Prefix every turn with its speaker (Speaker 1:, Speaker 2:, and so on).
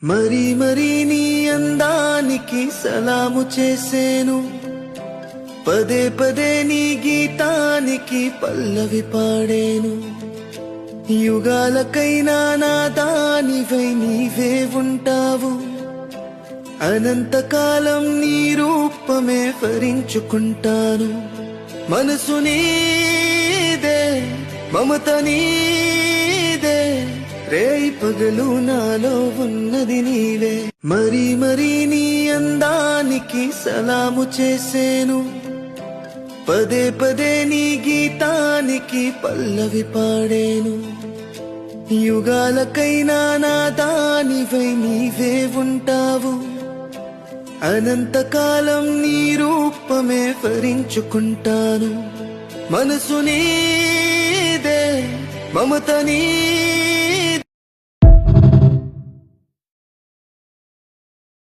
Speaker 1: మరీ మరీ నీ అందానికి సలాము చేసేను, పదే పదే నీ గీతానికి పల్లవి పాడేను. యుగాలకైనా నా దానివై నీవే ఉంటావు, అనంతకాలం నీ రూపమే భరించుకుంటాను. మనసు నీదే, మమత నీదే, రేయి పగలు నాలో ఉన్నది నీవే. మరీ మరీ నీ అందానికి సలాము చేసేను, పదే పదే నీ గీతానికి పల్లవి పాడేను. యుగాలకైనా నా దానివై నీవే ఉంటావు, అనంతకాలం నీ రూపమే భరించుకుంటాను. మనసు నీదే, మమత నీదే,